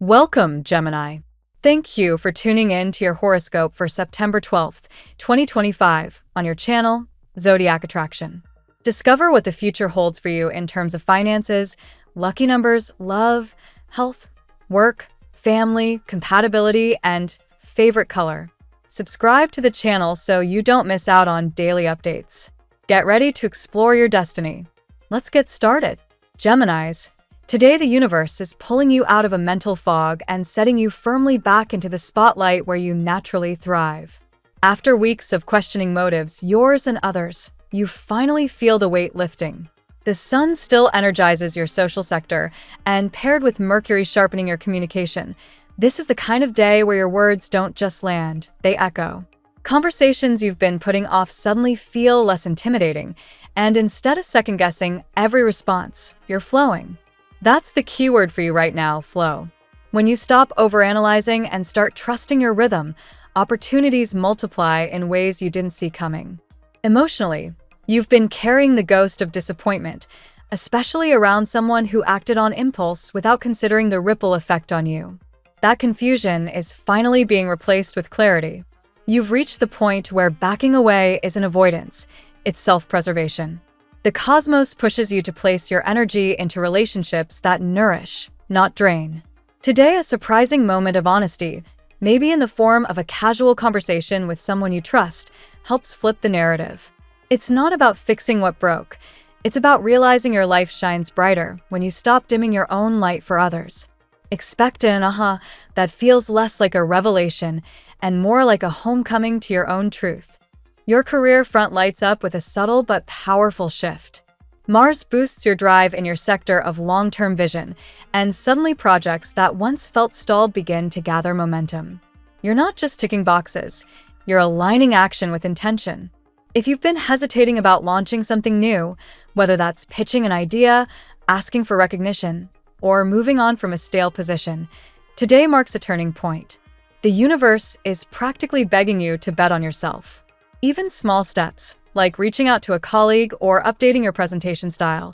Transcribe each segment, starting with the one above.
Welcome, Gemini. Thank you for tuning in to your horoscope for September 12th, 2025, on your channel, Zodiac Attraction. Discover what the future holds for you in terms of finances, lucky numbers, love, health, work, family, compatibility, and favorite color. Subscribe to the channel so you don't miss out on daily updates. Get ready to explore your destiny. Let's get started. Geminis. Today, the universe is pulling you out of a mental fog and setting you firmly back into the spotlight where you naturally thrive. After weeks of questioning motives, yours and others, you finally feel the weight lifting. The sun still energizes your social sector, and paired with Mercury sharpening your communication, this is the kind of day where your words don't just land, they echo. Conversations you've been putting off suddenly feel less intimidating, and instead of second-guessing every response, you're flowing. That's the keyword for you right now, flow. When you stop overanalyzing and start trusting your rhythm, opportunities multiply in ways you didn't see coming. Emotionally, you've been carrying the ghost of disappointment, especially around someone who acted on impulse without considering the ripple effect on you. That confusion is finally being replaced with clarity. You've reached the point where backing away isn't avoidance, it's self-preservation. The cosmos pushes you to place your energy into relationships that nourish, not drain. Today, a surprising moment of honesty, maybe in the form of a casual conversation with someone you trust, helps flip the narrative. It's not about fixing what broke. It's about realizing your life shines brighter when you stop dimming your own light for others. Expect an aha that feels less like a revelation and more like a homecoming to your own truth. Your career front lights up with a subtle but powerful shift. Mars boosts your drive in your sector of long-term vision, and suddenly projects that once felt stalled begin to gather momentum. You're not just ticking boxes, you're aligning action with intention. If you've been hesitating about launching something new, whether that's pitching an idea, asking for recognition, or moving on from a stale position, today marks a turning point. The universe is practically begging you to bet on yourself. Even small steps, like reaching out to a colleague or updating your presentation style,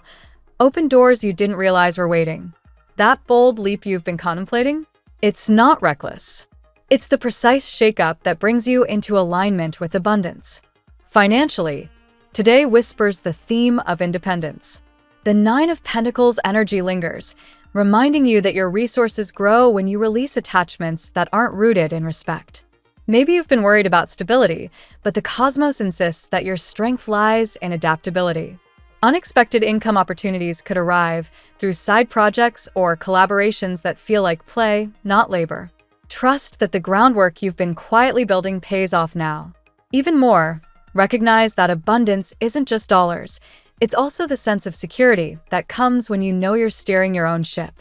open doors you didn't realize were waiting. That bold leap you've been contemplating? It's not reckless. It's the precise shakeup that brings you into alignment with abundance. Financially, today whispers the theme of independence. The Nine of Pentacles energy lingers, reminding you that your resources grow when you release attachments that aren't rooted in respect. Maybe you've been worried about stability, but the cosmos insists that your strength lies in adaptability. Unexpected income opportunities could arrive through side projects or collaborations that feel like play, not labor. Trust that the groundwork you've been quietly building pays off now. Even more, recognize that abundance isn't just dollars. It's also the sense of security that comes when you know you're steering your own ship.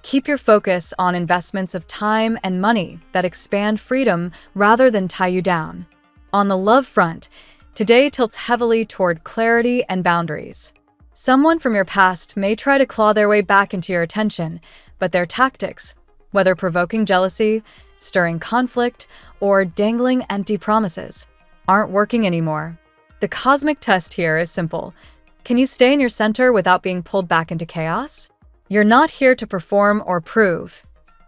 Keep your focus on investments of time and money that expand freedom rather than tie you down. On the love front, today tilts heavily toward clarity and boundaries. Someone from your past may try to claw their way back into your attention, but their tactics, whether provoking jealousy, stirring conflict, or dangling empty promises, aren't working anymore. The cosmic test here is simple. Can you stay in your center without being pulled back into chaos? You're not here to perform or prove.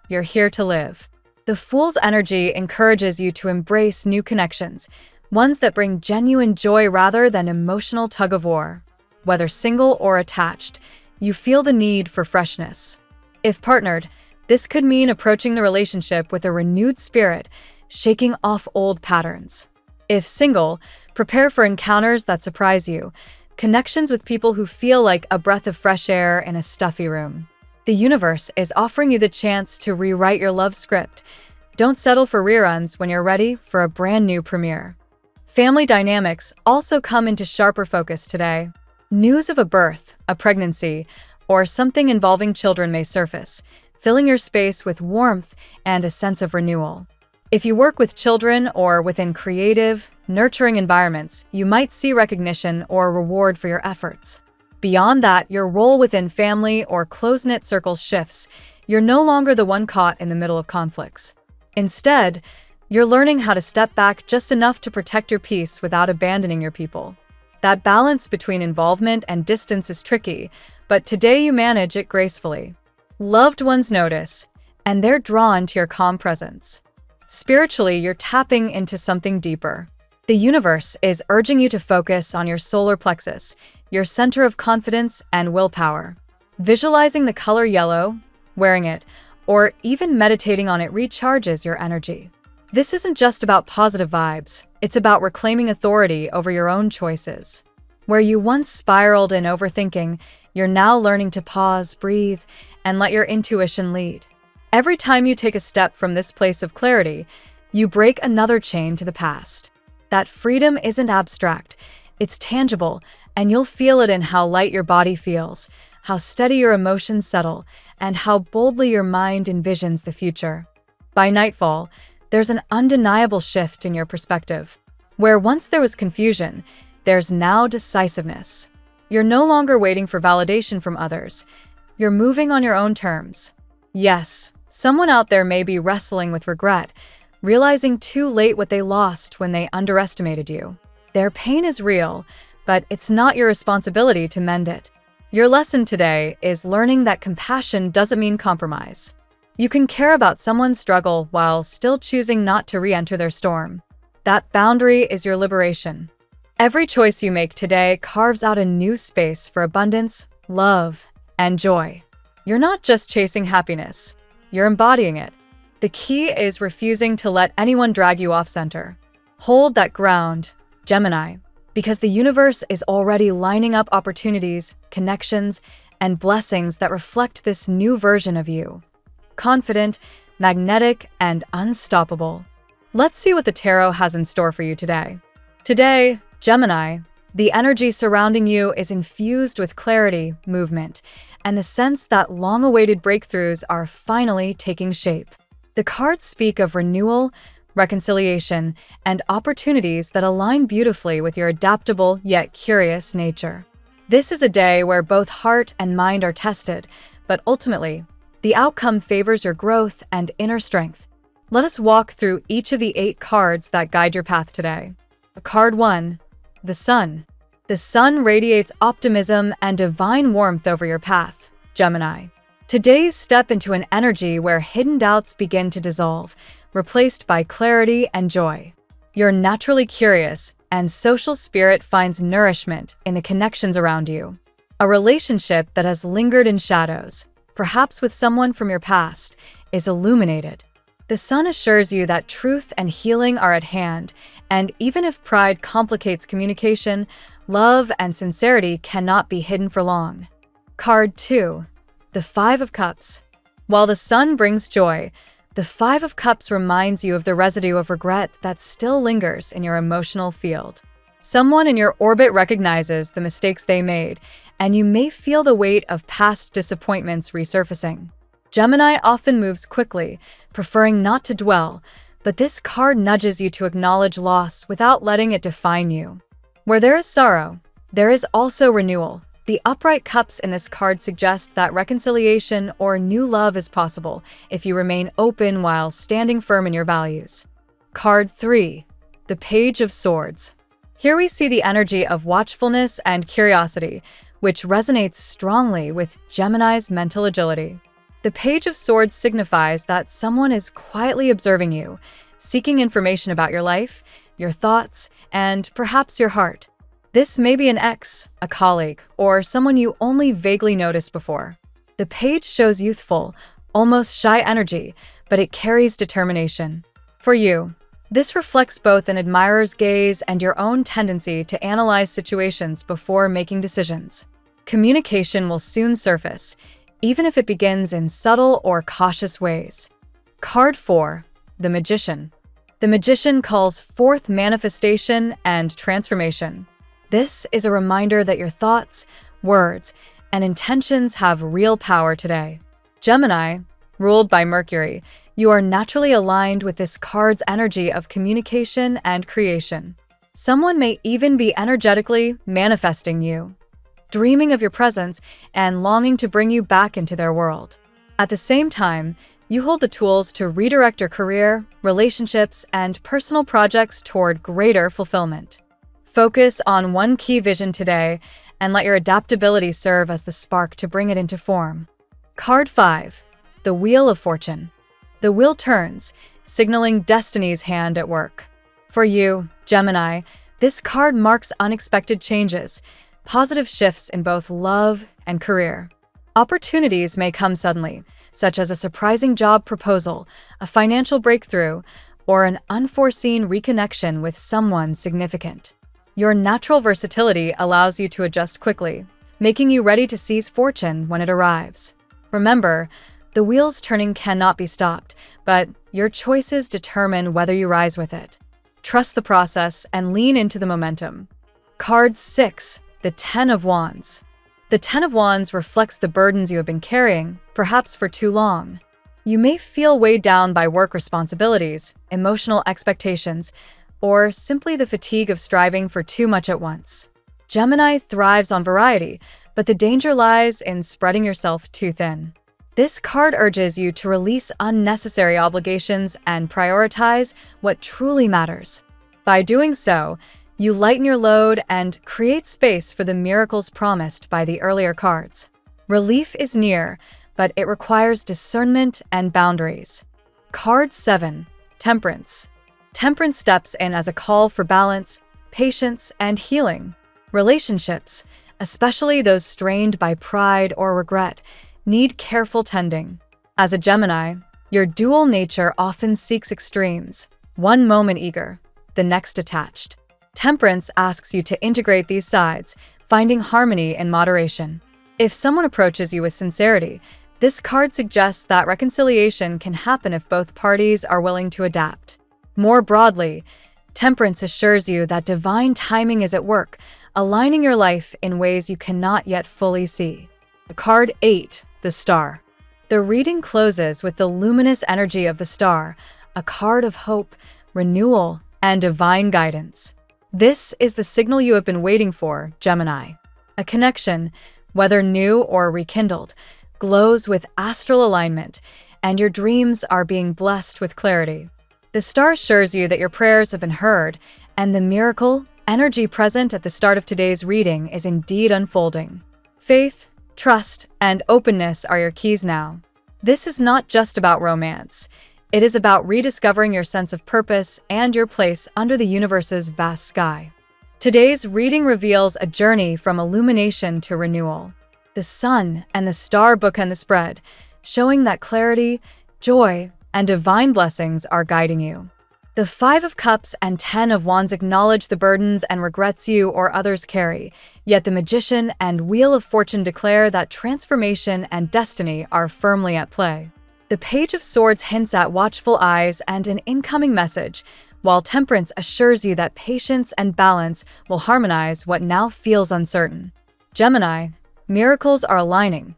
You're here to live. The Fool's energy encourages you to embrace new connections, ones that bring genuine joy rather than emotional tug-of-war. Whether single or attached, you feel the need for freshness. If partnered, this could mean approaching the relationship with a renewed spirit, shaking off old patterns. If single, prepare for encounters that surprise you, connections with people who feel like a breath of fresh air in a stuffy room. The universe is offering you the chance to rewrite your love script. Don't settle for reruns when you're ready for a brand new premiere. Family dynamics also come into sharper focus today. News of a birth, a pregnancy, or something involving children may surface, filling your space with warmth and a sense of renewal. If you work with children or within creative, nurturing environments, you might see recognition or reward for your efforts. Beyond that, your role within family or close-knit circles shifts. You're no longer the one caught in the middle of conflicts. Instead, you're learning how to step back just enough to protect your peace without abandoning your people. That balance between involvement and distance is tricky, but today you manage it gracefully. Loved ones notice, and they're drawn to your calm presence. Spiritually, you're tapping into something deeper. The universe is urging you to focus on your solar plexus, your center of confidence and willpower. Visualizing the color yellow, wearing it, or even meditating on it recharges your energy. This isn't just about positive vibes, it's about reclaiming authority over your own choices. Where you once spiraled in overthinking, you're now learning to pause, breathe, and let your intuition lead. Every time you take a step from this place of clarity, you break another chain to the past. That freedom isn't abstract, it's tangible, and you'll feel it in how light your body feels, how steady your emotions settle, and how boldly your mind envisions the future. By nightfall, there's an undeniable shift in your perspective. Where once there was confusion, there's now decisiveness. You're no longer waiting for validation from others. You're moving on your own terms. Yes, someone out there may be wrestling with regret, realizing too late what they lost when they underestimated you. Their pain is real, but it's not your responsibility to mend it. Your lesson today is learning that compassion doesn't mean compromise. You can care about someone's struggle while still choosing not to re-enter their storm. That boundary is your liberation. Every choice you make today carves out a new space for abundance, love, and joy. You're not just chasing happiness, you're embodying it. The key is refusing to let anyone drag you off center. Hold that ground, Gemini, because the universe is already lining up opportunities, connections, and blessings that reflect this new version of you. Confident, magnetic, and unstoppable. Let's see what the tarot has in store for you today. Today, Gemini, the energy surrounding you is infused with clarity, movement, and the sense that long-awaited breakthroughs are finally taking shape. The cards speak of renewal, reconciliation, and opportunities that align beautifully with your adaptable yet curious nature. This is a day where both heart and mind are tested, but ultimately, the outcome favors your growth and inner strength. Let us walk through each of the 8 cards that guide your path today. Card 1, the Sun. The Sun radiates optimism and divine warmth over your path, Gemini. Today's step into an energy where hidden doubts begin to dissolve, replaced by clarity and joy. You're naturally curious, and social spirit finds nourishment in the connections around you. A relationship that has lingered in shadows, perhaps with someone from your past, is illuminated. The Sun assures you that truth and healing are at hand, and even if pride complicates communication, love and sincerity cannot be hidden for long. Card 2. The 5 of Cups. While the Sun brings joy, the 5 of Cups reminds you of the residue of regret that still lingers in your emotional field. Someone in your orbit recognizes the mistakes they made, and you may feel the weight of past disappointments resurfacing. Gemini often moves quickly, preferring not to dwell, but this card nudges you to acknowledge loss without letting it define you. Where there is sorrow, there is also renewal. The upright cups in this card suggest that reconciliation or new love is possible if you remain open while standing firm in your values. Card 3. The Page of Swords. Here we see the energy of watchfulness and curiosity, which resonates strongly with Gemini's mental agility. The Page of Swords signifies that someone is quietly observing you, seeking information about your life, your thoughts, and perhaps your heart. This may be an ex, a colleague, or someone you only vaguely noticed before. The page shows youthful, almost shy energy, but it carries determination. For you, this reflects both an admirer's gaze and your own tendency to analyze situations before making decisions. Communication will soon surface, even if it begins in subtle or cautious ways. Card 4. The Magician. The Magician calls forth manifestation and transformation. This is a reminder that your thoughts, words, and intentions have real power today. Gemini, ruled by Mercury, you are naturally aligned with this card's energy of communication and creation. Someone may even be energetically manifesting you, dreaming of your presence and longing to bring you back into their world. At the same time, you hold the tools to redirect your career, relationships, and personal projects toward greater fulfillment. Focus on one key vision today and let your adaptability serve as the spark to bring it into form. Card 5. The Wheel of Fortune. The wheel turns, signaling destiny's hand at work. For you, Gemini, this card marks unexpected changes, positive shifts in both love and career. Opportunities may come suddenly, such as a surprising job proposal, a financial breakthrough, or an unforeseen reconnection with someone significant. Your natural versatility allows you to adjust quickly, making you ready to seize fortune when it arrives. Remember, the wheel's turning cannot be stopped, but your choices determine whether you rise with it. Trust the process and lean into the momentum. Card 6, the Ten of Wands. The Ten of Wands reflects the burdens you have been carrying, perhaps for too long. You may feel weighed down by work responsibilities, emotional expectations, or simply the fatigue of striving for too much at once. Gemini thrives on variety, but the danger lies in spreading yourself too thin. This card urges you to release unnecessary obligations and prioritize what truly matters. By doing so, you lighten your load and create space for the miracles promised by the earlier cards. Relief is near, but it requires discernment and boundaries. Card 7, Temperance. Temperance steps in as a call for balance, patience, and healing. Relationships, especially those strained by pride or regret, need careful tending. As a Gemini, your dual nature often seeks extremes, one moment eager, the next detached. Temperance asks you to integrate these sides, finding harmony in moderation. If someone approaches you with sincerity, this card suggests that reconciliation can happen if both parties are willing to adapt. More broadly, Temperance assures you that divine timing is at work, aligning your life in ways you cannot yet fully see. Card 8, the Star. The reading closes with the luminous energy of the star, a card of hope, renewal, and divine guidance. This is the signal you have been waiting for, Gemini. A connection, whether new or rekindled, glows with astral alignment, and your dreams are being blessed with clarity. The star assures you that your prayers have been heard, and the miracle, energy present at the start of today's reading is indeed unfolding. Faith, trust, and openness are your keys now. This is not just about romance. It is about rediscovering your sense of purpose and your place under the universe's vast sky. Today's reading reveals a journey from illumination to renewal. The sun and the star bookend the spread, showing that clarity, joy, and divine blessings are guiding you. The Five of Cups and Ten of Wands acknowledge the burdens and regrets you or others carry, yet the Magician and Wheel of Fortune declare that transformation and destiny are firmly at play. The Page of Swords hints at watchful eyes and an incoming message, while Temperance assures you that patience and balance will harmonize what now feels uncertain. Gemini, miracles are aligning,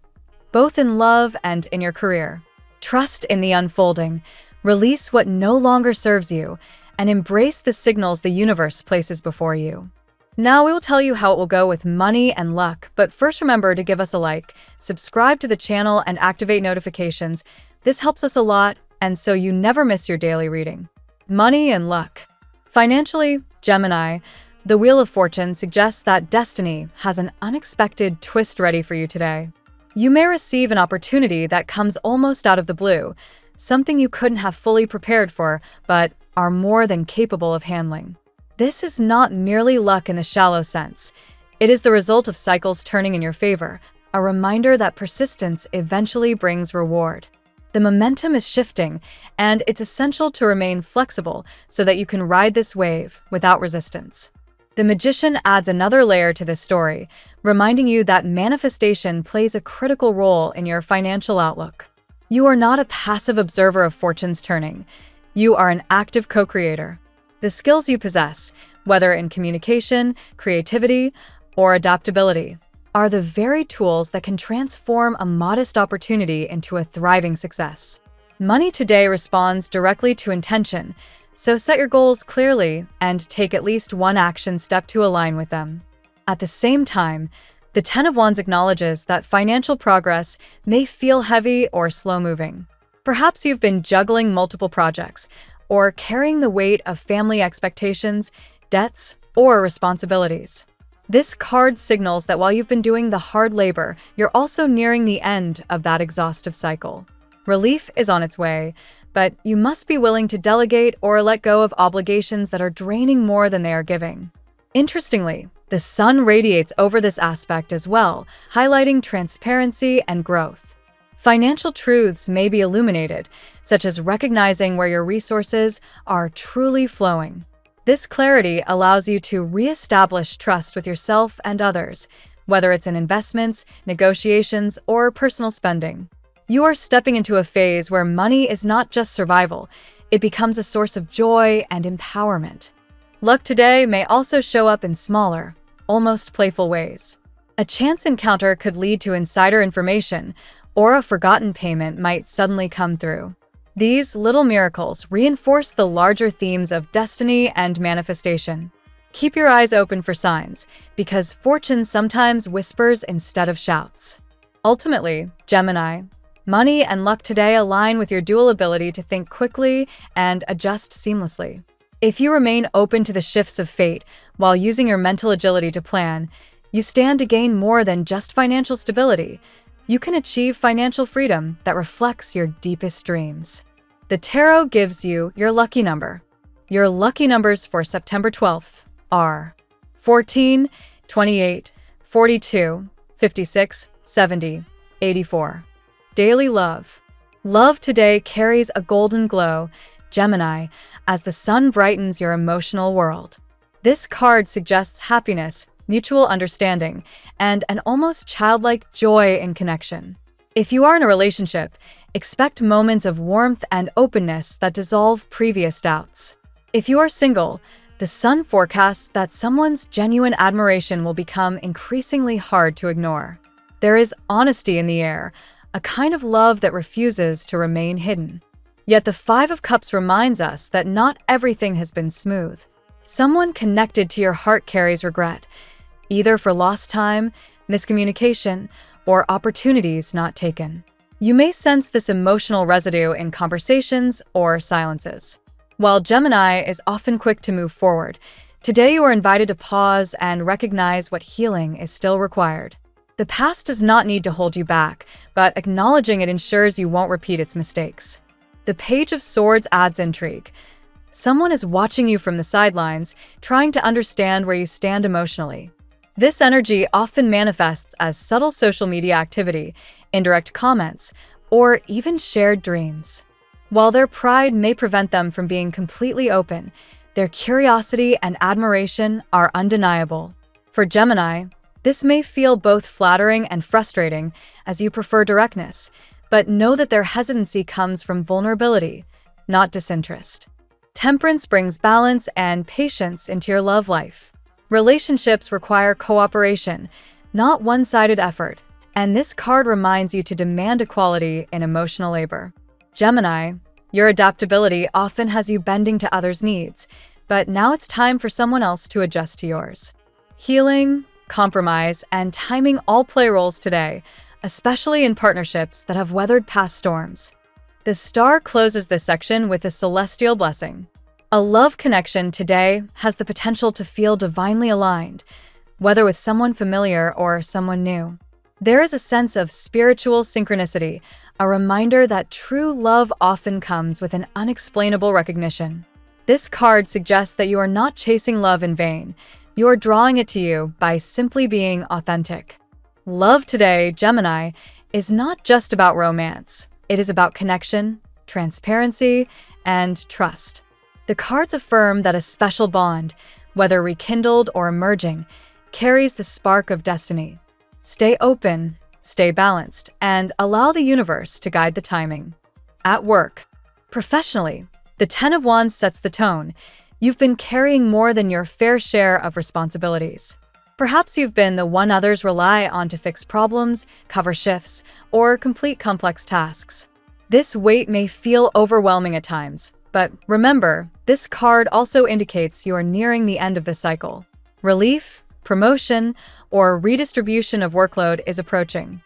both in love and in your career. Trust in the unfolding, release what no longer serves you, and embrace the signals the universe places before you. Now we will tell you how it will go with money and luck, but first remember to give us a like, subscribe to the channel, and activate notifications. This helps us a lot, and so you never miss your daily reading. Money and luck. Financially, Gemini, the Wheel of Fortune suggests that destiny has an unexpected twist ready for you today. You may receive an opportunity that comes almost out of the blue, something you couldn't have fully prepared for, but are more than capable of handling. This is not merely luck in the shallow sense. It is the result of cycles turning in your favor, a reminder that persistence eventually brings reward. The momentum is shifting, and it's essential to remain flexible so that you can ride this wave without resistance. The Magician adds another layer to this story, reminding you that manifestation plays a critical role in your financial outlook. You are not a passive observer of fortune's turning. You are an active co-creator. The skills you possess, whether in communication, creativity, or adaptability, are the very tools that can transform a modest opportunity into a thriving success. Money today responds directly to intention, so set your goals clearly and take at least one action step to align with them. At the same time, the Ten of Wands acknowledges that financial progress may feel heavy or slow-moving. Perhaps you've been juggling multiple projects or carrying the weight of family expectations, debts, or responsibilities. This card signals that while you've been doing the hard labor, you're also nearing the end of that exhaustive cycle. Relief is on its way, but you must be willing to delegate or let go of obligations that are draining more than they are giving. Interestingly, the sun radiates over this aspect as well, highlighting transparency and growth. Financial truths may be illuminated, such as recognizing where your resources are truly flowing. This clarity allows you to reestablish trust with yourself and others, whether it's in investments, negotiations, or personal spending. You are stepping into a phase where money is not just survival, it becomes a source of joy and empowerment. Luck today may also show up in smaller, almost playful ways. A chance encounter could lead to insider information, or a forgotten payment might suddenly come through. These little miracles reinforce the larger themes of destiny and manifestation. Keep your eyes open for signs, because fortune sometimes whispers instead of shouts. Ultimately, Gemini, money and luck today align with your dual ability to think quickly and adjust seamlessly. If you remain open to the shifts of fate while using your mental agility to plan, you stand to gain more than just financial stability. You can achieve financial freedom that reflects your deepest dreams. The tarot gives you your lucky number. Your lucky numbers for September 12th are 14, 28, 42, 56, 70, 84. Daily love. Love today carries a golden glow, Gemini, as the sun brightens your emotional world. This card suggests happiness, mutual understanding, and an almost childlike joy in connection. If you are in a relationship, expect moments of warmth and openness that dissolve previous doubts. If you are single, the sun forecasts that someone's genuine admiration will become increasingly hard to ignore. There is honesty in the air, a kind of love that refuses to remain hidden. Yet the Five of Cups reminds us that not everything has been smooth. Someone connected to your heart carries regret, either for lost time, miscommunication, or opportunities not taken. You may sense this emotional residue in conversations or silences. While Gemini is often quick to move forward, today you are invited to pause and recognize what healing is still required. The past does not need to hold you back, but acknowledging it ensures you won't repeat its mistakes. The Page of Swords adds intrigue. Someone is watching you from the sidelines, trying to understand where you stand emotionally. This energy often manifests as subtle social media activity, indirect comments, or even shared dreams. While their pride may prevent them from being completely open, their curiosity and admiration are undeniable. For Gemini, this may feel both flattering and frustrating as you prefer directness, but know that their hesitancy comes from vulnerability, not disinterest. Temperance brings balance and patience into your love life. Relationships require cooperation, not one-sided effort, and this card reminds you to demand equality in emotional labor. Gemini, your adaptability often has you bending to others' needs, but now it's time for someone else to adjust to yours. Healing, compromise, and timing all play roles today, especially in partnerships that have weathered past storms. The star closes this section with a celestial blessing. A love connection today has the potential to feel divinely aligned, whether with someone familiar or someone new. There is a sense of spiritual synchronicity, a reminder that true love often comes with an unexplainable recognition. This card suggests that you are not chasing love in vain. You are drawing it to you by simply being authentic. Love today, Gemini, is not just about romance. It is about connection, transparency, and trust. The cards affirm that a special bond, whether rekindled or emerging, carries the spark of destiny. Stay open, stay balanced, and allow the universe to guide the timing. At work, professionally, the Ten of Wands sets the tone. You've been carrying more than your fair share of responsibilities. Perhaps you've been the one others rely on to fix problems, cover shifts, or complete complex tasks. This weight may feel overwhelming at times, but remember, this card also indicates you are nearing the end of the cycle. Relief, promotion, or redistribution of workload is approaching.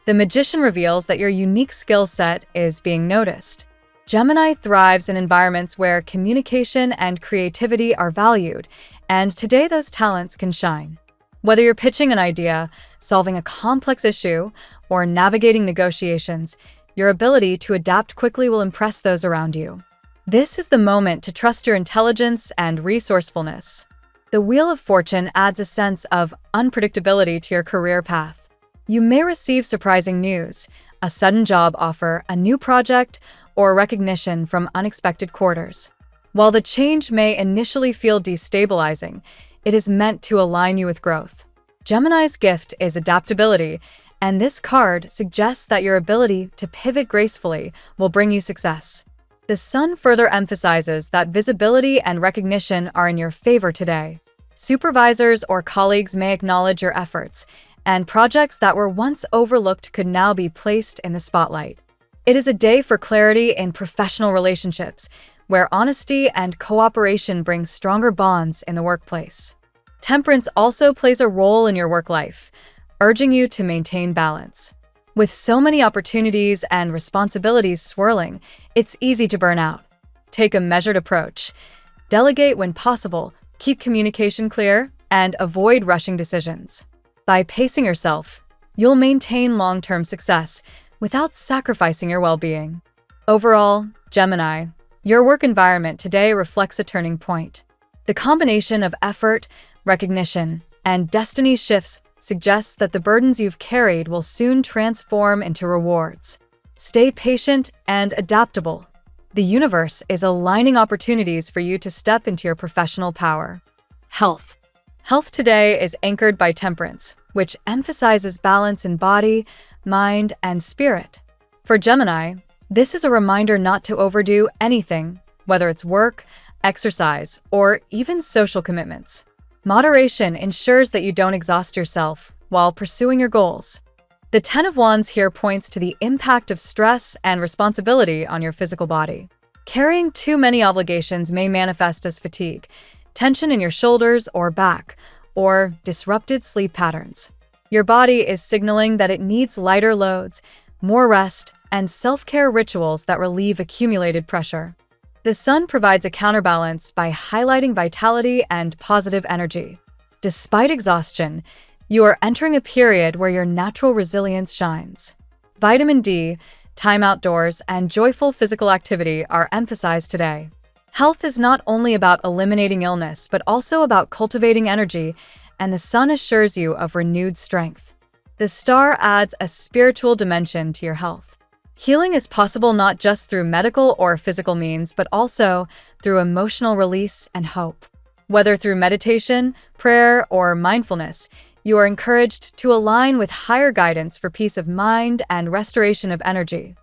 The Magician reveals that your unique skill set is being noticed. Gemini thrives in environments where communication and creativity are valued, and today those talents can shine. Whether you're pitching an idea, solving a complex issue, or navigating negotiations, Your ability to adapt quickly will impress those around you. This is the moment to trust your intelligence and resourcefulness. The Wheel of Fortune adds a sense of unpredictability to your career path. You may receive surprising news, a sudden job offer, a new project, or recognition from unexpected quarters. While the change may initially feel destabilizing, it is meant to align you with growth. Gemini's gift is adaptability, and this card suggests that your ability to pivot gracefully will bring you success. The Sun further emphasizes that visibility and recognition are in your favor today. Supervisors or colleagues may acknowledge your efforts, and projects that were once overlooked could now be placed in the spotlight. It is a day for clarity in professional relationships, where honesty and cooperation bring stronger bonds in the workplace. Temperance also plays a role in your work life, urging you to maintain balance. With so many opportunities and responsibilities swirling, it's easy to burn out. Take a measured approach. Delegate when possible, keep communication clear, and avoid rushing decisions. By pacing yourself, you'll maintain long-term success without sacrificing your well-being. Overall, Gemini, your work environment today reflects a turning point. The combination of effort, recognition, and destiny shifts suggests that the burdens you've carried will soon transform into rewards. Stay patient and adaptable. The universe is aligning opportunities for you to step into your professional power. Health. Health today is anchored by temperance, which emphasizes balance in body, mind, and spirit. For Gemini, this is a reminder not to overdo anything, whether it's work, exercise, or even social commitments. Moderation ensures that you don't exhaust yourself while pursuing your goals. The Ten of Wands here points to the impact of stress and responsibility on your physical body. Carrying too many obligations may manifest as fatigue, tension in your shoulders or back, or disrupted sleep patterns. Your body is signaling that it needs lighter loads, more rest, and self-care rituals that relieve accumulated pressure. The Sun provides a counterbalance by highlighting vitality and positive energy. Despite exhaustion, you are entering a period where your natural resilience shines. Vitamin D, time outdoors, and joyful physical activity are emphasized today. Health is not only about eliminating illness, but also about cultivating energy, and the Sun assures you of renewed strength. The Star adds a spiritual dimension to your health. Healing is possible not just through medical or physical means, but also through emotional release and hope. Whether through meditation, prayer, or mindfulness, you are encouraged to align with higher guidance for peace of mind and restoration of energy.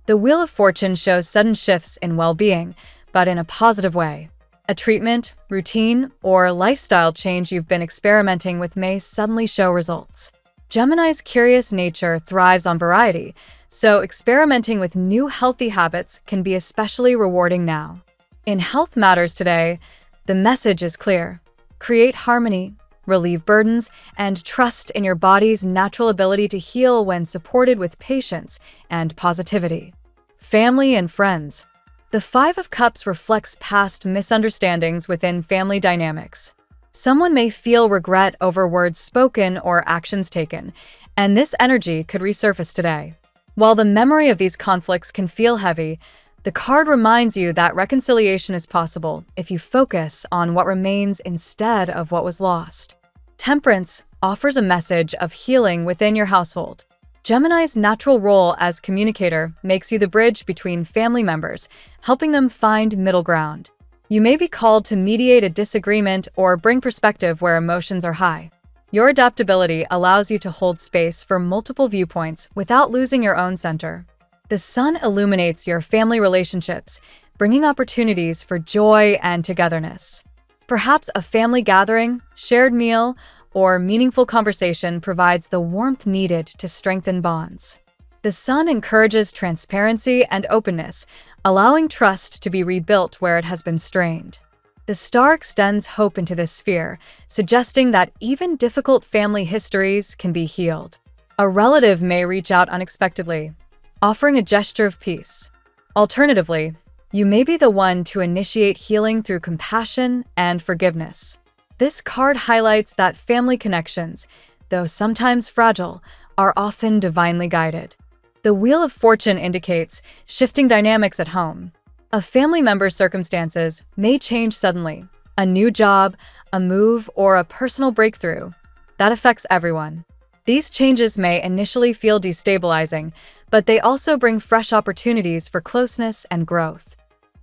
The Wheel of Fortune shows sudden shifts in well-being, but in a positive way. A treatment, routine, or lifestyle change you've been experimenting with may suddenly show results. Gemini's curious nature thrives on variety, so experimenting with new healthy habits can be especially rewarding now. In health matters today, the message is clear. Create harmony, relieve burdens, and trust in your body's natural ability to heal when supported with patience and positivity. Family and friends. The Five of Cups reflects past misunderstandings within family dynamics. Someone may feel regret over words spoken or actions taken, and this energy could resurface today. While the memory of these conflicts can feel heavy, the card reminds you that reconciliation is possible if you focus on what remains instead of what was lost. Temperance offers a message of healing within your household. Gemini's natural role as communicator makes you the bridge between family members, helping them find middle ground. You may be called to mediate a disagreement or bring perspective where emotions are high. Your adaptability allows you to hold space for multiple viewpoints without losing your own center. The Sun illuminates your family relationships, bringing opportunities for joy and togetherness. Perhaps a family gathering, shared meal, or meaningful conversation provides the warmth needed to strengthen bonds. The Sun encourages transparency and openness, allowing trust to be rebuilt where it has been strained. The Star extends hope into this sphere, suggesting that even difficult family histories can be healed. A relative may reach out unexpectedly, offering a gesture of peace. Alternatively, you may be the one to initiate healing through compassion and forgiveness. This card highlights that family connections, though sometimes fragile, are often divinely guided. The Wheel of Fortune indicates shifting dynamics at home. A family member's circumstances may change suddenly. A new job, a move, or a personal breakthrough. That affects everyone. These changes may initially feel destabilizing, but they also bring fresh opportunities for closeness and growth.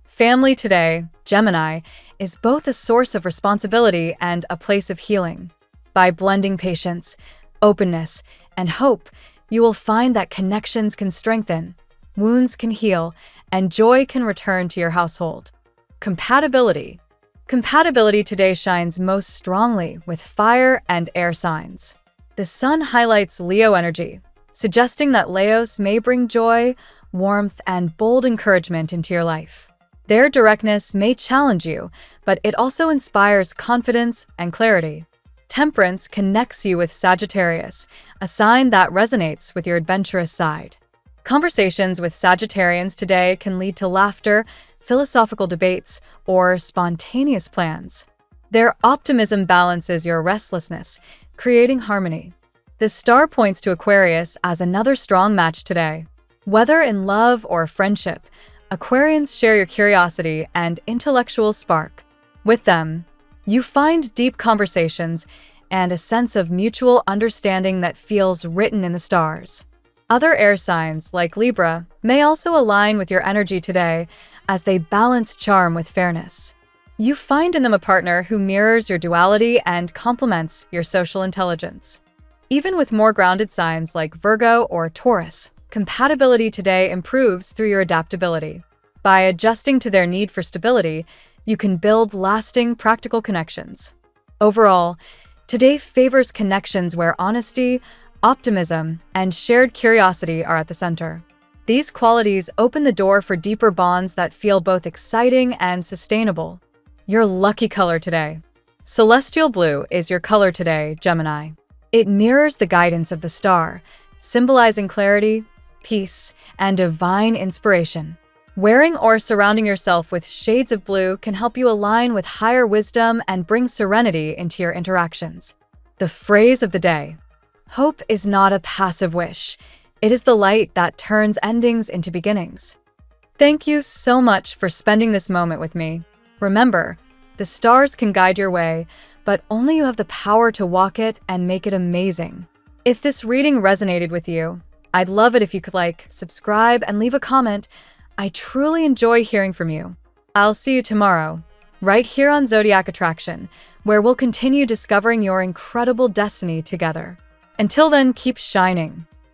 Family today, Gemini, is both a source of responsibility and a place of healing. By blending patience, openness, and hope, you will find that connections can strengthen, wounds can heal, and joy can return to your household. Compatibility. Compatibility today shines most strongly with fire and air signs. The sun highlights Leo energy, suggesting that Leos may bring joy, warmth, and bold encouragement into your life. Their directness may challenge you, but it also inspires confidence and clarity. Temperance connects you with Sagittarius, a sign that resonates with your adventurous side. Conversations with Sagittarians today can lead to laughter, philosophical debates, or spontaneous plans. Their optimism balances your restlessness, creating harmony. The star points to Aquarius as another strong match today. Whether in love or friendship, Aquarians share your curiosity and intellectual spark. With them, you find deep conversations and a sense of mutual understanding that feels written in the stars. Other air signs, like Libra, may also align with your energy today as they balance charm with fairness. You find in them a partner who mirrors your duality and complements your social intelligence. Even with more grounded signs like Virgo or Taurus, compatibility today improves through your adaptability. By adjusting to their need for stability, you can build lasting, practical connections. Overall, today favors connections where honesty, optimism, and shared curiosity are at the center. These qualities open the door for deeper bonds that feel both exciting and sustainable. Your lucky color today. Celestial blue is your color today, Gemini. It mirrors the guidance of the star, symbolizing clarity, peace, and divine inspiration. Wearing or surrounding yourself with shades of blue can help you align with higher wisdom and bring serenity into your interactions. The phrase of the day: hope is not a passive wish. It is the light that turns endings into beginnings. Thank you so much for spending this moment with me. Remember, the stars can guide your way, but only you have the power to walk it and make it amazing. If this reading resonated with you, I'd love it if you could subscribe, and leave a comment. I truly enjoy hearing from you. I'll see you tomorrow, right here on Zodiac Attraction, where we'll continue discovering your incredible destiny together. Until then, keep shining.